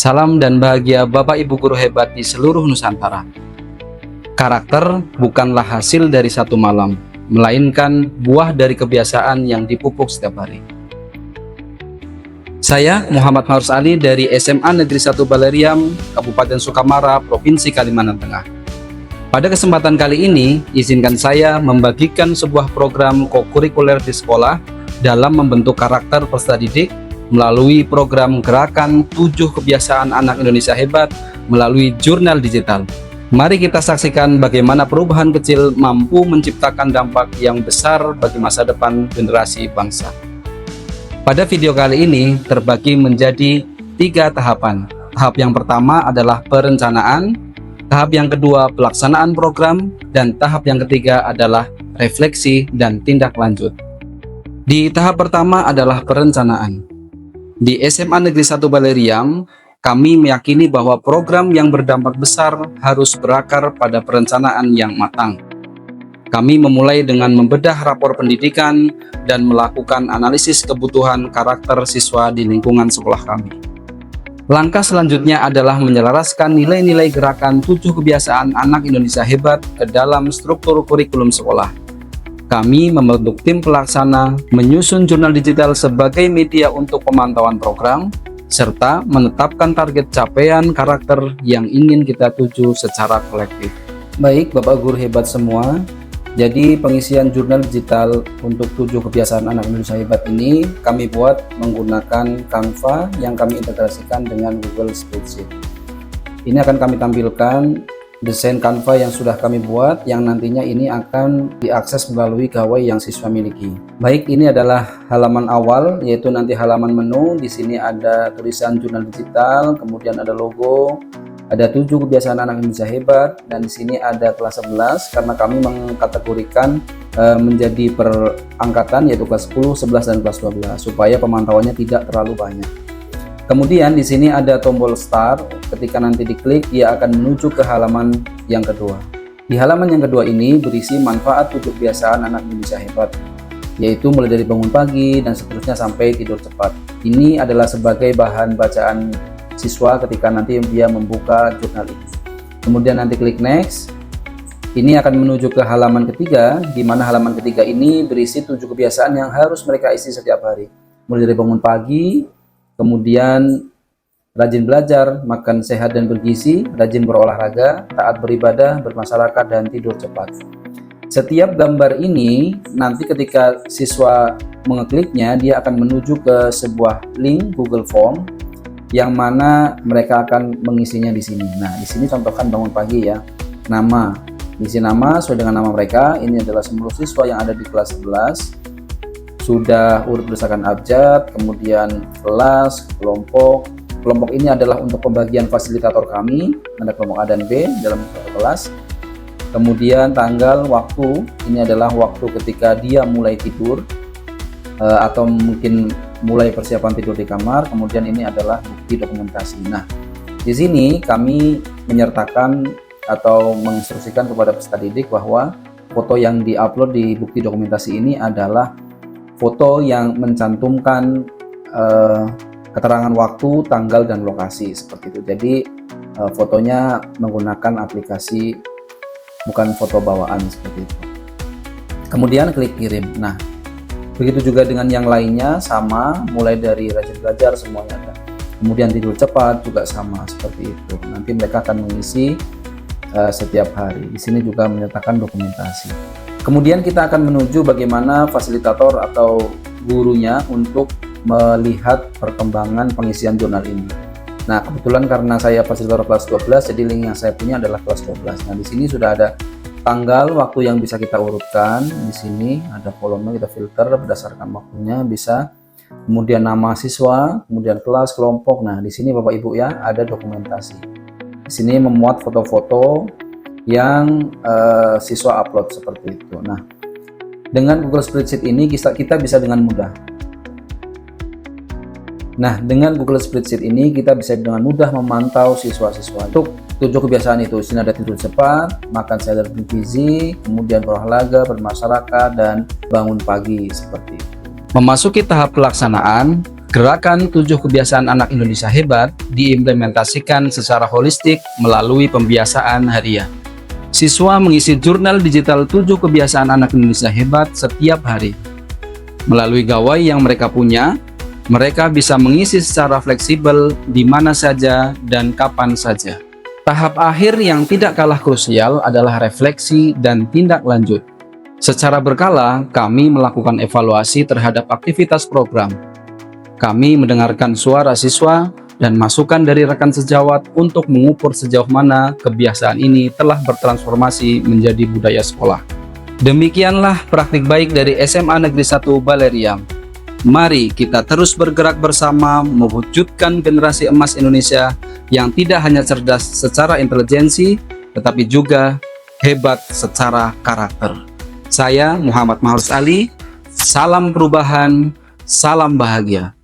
Salam dan bahagia Bapak Ibu guru hebat di seluruh Nusantara. Karakter bukanlah hasil dari satu malam, melainkan buah dari kebiasaan yang dipupuk setiap hari. Saya Muhammad Marus Ali dari SMA Negeri 1 Baleriam, Kabupaten Sukamara, Provinsi Kalimantan Tengah. Pada kesempatan kali ini, izinkan saya membagikan sebuah program kokurikuler di sekolah dalam membentuk karakter peserta didik melalui program Gerakan 7 Kebiasaan Anak Indonesia Hebat melalui jurnal digital. Mari kita saksikan bagaimana perubahan kecil mampu menciptakan dampak yang besar bagi masa depan generasi bangsa. Pada video kali ini terbagi menjadi 3 tahapan. Tahap yang pertama adalah perencanaan, tahap yang kedua pelaksanaan program, dan tahap yang ketiga adalah refleksi dan tindak lanjut. Di tahap pertama adalah perencanaan. Di SMA Negeri 1 Baleriam, kami meyakini bahwa program yang berdampak besar harus berakar pada perencanaan yang matang. Kami memulai dengan membedah rapor pendidikan dan melakukan analisis kebutuhan karakter siswa di lingkungan sekolah kami. Langkah selanjutnya adalah menyelaraskan nilai-nilai gerakan 7 kebiasaan anak Indonesia hebat ke dalam struktur kurikulum sekolah. Kami membentuk tim pelaksana, menyusun jurnal digital sebagai media untuk pemantauan program, serta menetapkan target capaian karakter yang ingin kita tuju secara kolektif. Baik Bapak Guru hebat semua, jadi pengisian jurnal digital untuk 7 kebiasaan anak Indonesia hebat ini kami buat menggunakan Canva yang kami integrasikan dengan Google Spreadsheet. Ini akan kami tampilkan desain Canva yang sudah kami buat, yang nantinya ini akan diakses melalui gawai yang siswa miliki. Baik, ini adalah halaman awal, yaitu nanti halaman menu. Di sini ada tulisan jurnal digital, kemudian ada logo, ada 7 kebiasaan anak Indonesia hebat, dan di sini ada kelas 11 karena kami mengkategorikan menjadi per angkatan, yaitu kelas 10, 11, dan kelas 12 supaya pemantauannya tidak terlalu banyak. Kemudian di sini ada tombol start, ketika nanti diklik dia akan menuju ke halaman yang kedua. Di halaman yang kedua ini berisi manfaat 7 kebiasaan anak Indonesia hebat, yaitu mulai dari bangun pagi dan seterusnya sampai tidur cepat. Ini adalah sebagai bahan bacaan siswa ketika nanti dia membuka jurnal ini. Kemudian nanti klik next. Ini akan menuju ke halaman ketiga, di mana halaman ketiga ini berisi 7 kebiasaan yang harus mereka isi setiap hari. Mulai dari bangun pagi, kemudian rajin belajar, makan sehat dan bergizi, rajin berolahraga, taat beribadah, bermasyarakat, dan tidur cepat. Setiap gambar ini nanti ketika siswa mengekliknya, dia akan menuju ke sebuah link Google Form yang mana mereka akan mengisinya di sini. Nah, di sini contohkan bangun pagi ya. Nama, isi nama sesuai dengan nama mereka. Ini adalah seluruh siswa yang ada di kelas 11. Sudah urut berdasarkan abjad, kemudian kelas, kelompok. Kelompok ini adalah untuk pembagian fasilitator kami, ada kelompok A dan B dalam satu kelas. Kemudian tanggal, waktu, ini adalah waktu ketika dia mulai tidur atau mungkin mulai persiapan tidur di kamar. Kemudian ini adalah bukti dokumentasi. Nah, di sini kami menyertakan atau menginstruksikan kepada peserta didik bahwa foto yang diupload di bukti dokumentasi ini adalah foto yang mencantumkan keterangan waktu, tanggal, dan lokasi seperti itu. Jadi fotonya menggunakan aplikasi, bukan foto bawaan seperti itu. Kemudian klik kirim. Nah, begitu juga dengan yang lainnya sama, mulai dari rajin belajar semuanya ada. Kemudian tidur cepat juga sama seperti itu. Nanti mereka akan mengisi setiap hari. Di sini juga menyertakan dokumentasi. Kemudian kita akan menuju bagaimana fasilitator atau gurunya untuk melihat perkembangan pengisian jurnal ini. Nah, kebetulan karena saya fasilitator kelas 12, jadi link yang saya punya adalah kelas 12. Nah, di sini sudah ada tanggal, waktu yang bisa kita urutkan. Di sini ada kolomnya, kita filter berdasarkan waktunya bisa. Kemudian nama siswa, kemudian kelas, kelompok. Nah, di sini Bapak Ibu ya, ada dokumentasi. Di sini memuat foto-foto yang siswa upload seperti itu. Nah, dengan Google Spreadsheet ini kita bisa dengan mudah. Kita bisa dengan mudah memantau siswa-siswa untuk 7 kebiasaan itu. Di sini ada tidur cepat, makan sehat dan bergizi, kemudian berolahraga, bermasyarakat, dan bangun pagi seperti itu. Memasuki tahap pelaksanaan, Gerakan 7 kebiasaan anak Indonesia hebat diimplementasikan secara holistik melalui pembiasaan harian. Siswa mengisi jurnal digital 7 kebiasaan anak Indonesia hebat setiap hari. Melalui gawai yang mereka punya, mereka bisa mengisi secara fleksibel di mana saja dan kapan saja. Tahap akhir yang tidak kalah krusial adalah refleksi dan tindak lanjut. Secara berkala, kami melakukan evaluasi terhadap aktivitas program. Kami mendengarkan suara siswa dan masukan dari rekan sejawat untuk mengukur sejauh mana kebiasaan ini telah bertransformasi menjadi budaya sekolah. Demikianlah praktik baik dari SMA Negeri 1 Baleriam. Mari kita terus bergerak bersama mewujudkan generasi emas Indonesia yang tidak hanya cerdas secara intelijensi, tetapi juga hebat secara karakter. Saya Muhammad Mahrus Ali, salam perubahan, salam bahagia.